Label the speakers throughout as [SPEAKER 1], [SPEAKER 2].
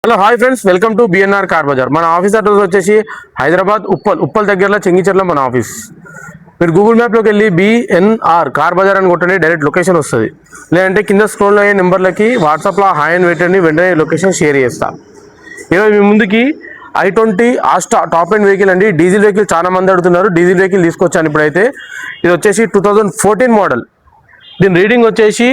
[SPEAKER 1] Hello hi friends, welcome to BNR car bazaar. మన office address వచ్చేసి హైదరాబాద్ ఉప్పల్ దగ్గరలో చెంగిచెర్ల మన ఆఫీస్. మీరు గూగుల్ మ్యాప్లోకి వెళ్ళి బిఎన్ఆర్ కార్ బజార్ అని కొట్టండి, డైరెక్ట్ లొకేషన్ వస్తుంది. లేదంటే కింద స్క్రోల్ అయ్యే నెంబర్లకి వాట్సాప్లో హాయ్ అని పెట్టండి, వెంటనే లొకేషన్ షేర్ చేస్తా. ఈరోజు మీ ముందుకి i20 Asta top and vehicle అండి. డీజిల్ వెహికల్ చాలా మంది అడుగుతున్నారు, డీజిల్ వెహికల్ తీసుకొచ్చాను ఇప్పుడైతే. ఇది వచ్చేసి 2014 మోడల్. దీని రీడింగ్ వచ్చేసి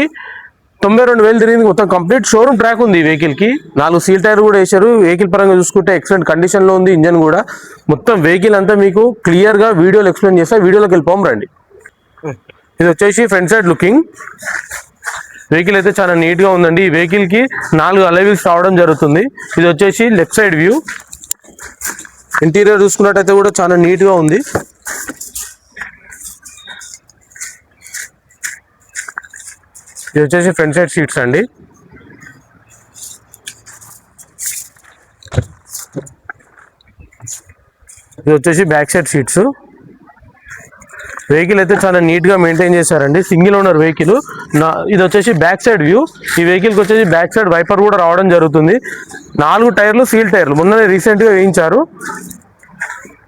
[SPEAKER 1] 92,000 తిరిగింది. మొత్తం కంప్లీట్ షోరూమ్ ట్రాక్ ఉంది ఈ వెహికల్కి. 4 సీల్ టైర్ కూడా వేశారు. వెహికల్ పరంగా చూసుకుంటే ఎక్సలెంట్ కండిషన్లో ఉంది. ఇంజన్ కూడా మొత్తం వెహికల్ అంతా మీకు క్లియర్గా వీడియోలో ఎక్స్ప్లెయిన్ చేస్తా. వీడియోలోకి వెళ్ళిపోం రండి. ఇది వచ్చేసి ఫ్రంట్ సైడ్ లుకింగ్. వెహికల్ అయితే చాలా నీట్గా ఉందండి. ఈ వెహికల్కి 4 అలై వీల్స్ రావడం జరుగుతుంది. ఇది వచ్చేసి లెఫ్ట్ సైడ్ వ్యూ. ఇంటీరియర్ చూసుకున్నట్టయితే కూడా చాలా నీట్గా ఉంది. ఇది వచ్చేసి ఫ్రంట్ సైడ్ సీట్స్ అండి. ఇది వచ్చేసి బ్యాక్ సైడ్ సీట్స్. వెహికల్ అయితే చాలా నీట్గా మెయింటైన్ చేశారండి. Single owner vehicle. ఇది వచ్చేసి బ్యాక్ సైడ్ వ్యూ. ఈ వెహికల్కి వచ్చేసి బ్యాక్ సైడ్ వైపర్ కూడా రావడం జరుగుతుంది. 4 టైర్లు సీల్ టైర్లు మొన్ననే రీసెంట్గా వేయించారు.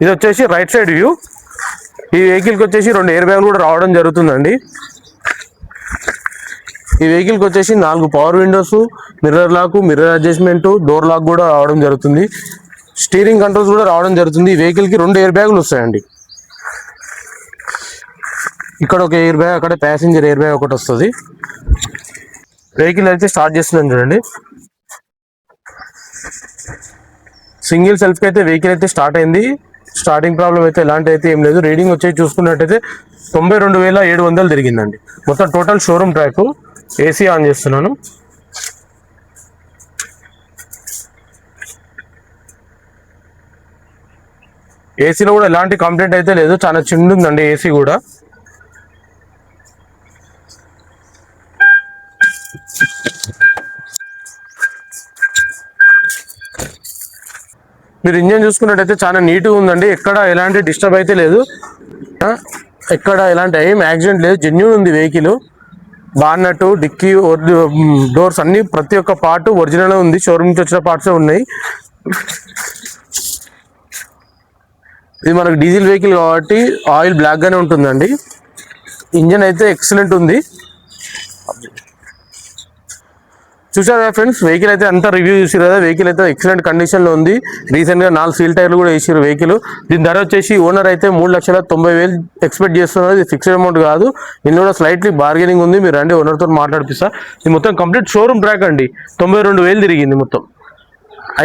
[SPEAKER 1] ఇది వచ్చేసి రైట్ సైడ్ వ్యూ. ఈ వెహికల్కి వచ్చేసి 2 ఎయిర్ బ్యాగులు కూడా రావడం జరుగుతుందండి. ఈ వెహికల్కి వచ్చేసి 4 power windows, mirror lock, mirror adjustment, door lock కూడా రావడం జరుగుతుంది. స్టీరింగ్ కంట్రోల్స్ కూడా రావడం జరుగుతుంది. ఈ వెహికల్కి 2 ఎయిర్ బ్యాగులు వస్తాయండి. ఇక్కడ ఒక ఎయిర్ బ్యాగ్, అక్కడ ప్యాసింజర్ ఎయిర్ బ్యాగ్ ఒకటి వస్తుంది. వెహికల్ అయితే స్టార్ట్ చేస్తున్నాను చూడండి. సింగిల్ సెల్ఫ్కి అయితే వెహికల్ అయితే స్టార్ట్ అయింది. స్టార్టింగ్ ప్రాబ్లం అయితే ఎలాంటి అయితే ఏం లేదు. రీడింగ్ వచ్చేసి చూసుకున్నట్టయితే 92,700 తిరిగిందండి. మొత్తం total showroom track. AC on చేస్తున్నాను. ఏసీలో కూడా ఎలాంటి కంప్లైంట్ అయితే లేదు, చాలా చిన్నదండి ఏసీ కూడా. మీరు ఇంజన్ చూసుకున్నట్టయితే చాలా నీట్గా ఉందండి. ఎక్కడ ఎలాంటి డిస్టర్బ్ అయితే లేదు, ఎక్కడ ఎలాంటి ఏం యాక్సిడెంట్ లేదు. జెన్యూన్ ఉంది వెహికల్. బాన్నట్, డిక్కీ, డోర్స్ అన్ని ప్రతి ఒక్క పార్ట్ ఒరిజినల్ ఉంది. షోరూమ్ నుంచి వచ్చిన పార్ట్సే ఉన్నాయి. ఇది మనకు డీజిల్ వెహికల్ కాబట్టి ఆయిల్ బ్లాక్ గానే ఉంటుందండి. ఇంజన్ అయితే ఎక్సలెంట్ ఉంది. చూసారు కదా ఫ్రెండ్స్, వెహికల్ అయితే అంతా రివ్యూ చూసారు కదా. వెహికల్ అయితే ఎక్సలెంట్ కండిషన్లో ఉంది. రీసెంట్గా 4 సీల్ టైర్లు కూడా వేసారు వెహికల్. దీని ధర వచ్చేసి ఓనర్ అయితే 3,90,000 ఎక్స్పెక్ట్ చేస్తున్నారు. ఇది ఫిక్స్డ్ అమౌంట్ కాదు. ఇందులో కూడా స్లైట్లీ బార్గెనింగ్ ఉంది. మీరు రండి, ఓనర్తో మాట్లాడిపిస్తా. ఇది మొత్తం కంప్లీట్ షోరూమ్ ట్రాక్ అండి. 92,000 తిరిగింది మొత్తం.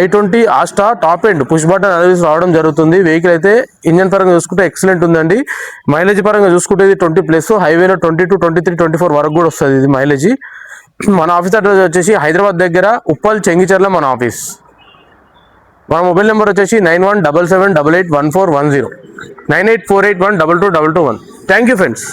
[SPEAKER 1] i20 Asta top end push button service రావడం జరుగుతుంది. వెహికల్ అయితే ఇంజన్ పరంగా చూసుకుంటే ఎక్సలెంట్ ఉందండి. మైలేజ్ పరంగా చూసుకుంటే ఇది 20+, హైవేలో 22, 23, 24 వరకు కూడా వస్తుంది ఇది మైలేజ్. మన ఆఫీస్ అడ్రస్ వచ్చేసి హైదరాబాద్ దగ్గర ఉప్పల్ చెంగిచెర్ల మన ఆఫీస్. మన మొబైల్ నెంబర్ వచ్చేసి 9177881410, 9848122221. Thank you friends.